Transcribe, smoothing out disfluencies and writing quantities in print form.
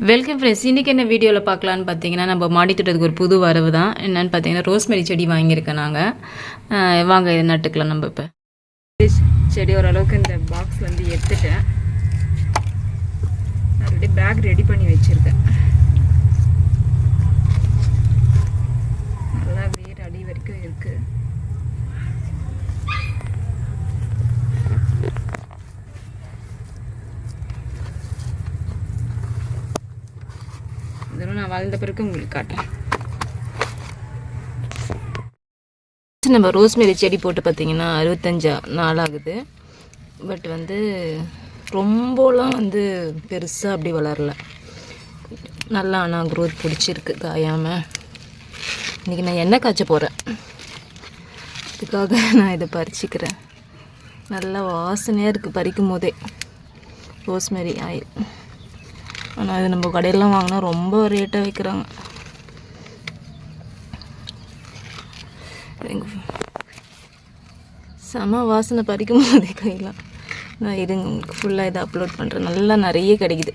Welcome friends. இன்றைக்கி என்ன வீடியோவில் பார்க்கலான்னு பார்த்தீங்கன்னா, நம்ம மாடி தோட்டத்துக்கு ஒரு புது வரவு தான். என்னென்னு பார்த்தீங்கன்னா, ரோஸ்மெரி செடி வாங்கியிருக்கேன் நாங்கள். வாங்க இதை நட்டுக்கலாம். நம்ம இப்போ செடி ஓரளவுக்கு இந்த பாக்ஸ் வந்து எடுத்துட்டேன். ஆல்ரெடி பேக் ரெடி பண்ணி வச்சுருக்கேன். நல்லா வேர் அடி வரைக்கும் இருக்குது. இதெல்லாம் நான் வளர்ந்த பிறகு உங்களுக்கு காட்டுறேன். நம்ம ரோஸ்மெரி செடி போட்டு பார்த்தீங்கன்னா 65 நாள் ஆகுது. பட் வந்து ரொம்பலாம் வந்து பெருசாக அப்படி வளரல. நல்லா ஆனால் க்ரோத் பிடிச்சிருக்கு காயாமல். இன்றைக்கி நான் எண்ணெய் காய்ச்ச போகிறேன். அதுக்காக நான் இதை பறிச்சிக்கிறேன். நல்லா வாசனையாக இருக்குது பறிக்கும் போதே ரோஸ்மெரி ஆயில். ஆனால் இது நம்ம கடையிலாம் வாங்கினா ரொம்ப ரேட்டாக வைக்கிறாங்க. செம வாசனை பறிக்கும் போதே கையெல்லாம். நான் இது உங்களுக்கு ஃபுல்லாக இதை அப்லோட் பண்ணுறேன். நல்லா நிறைய கிடைக்குது.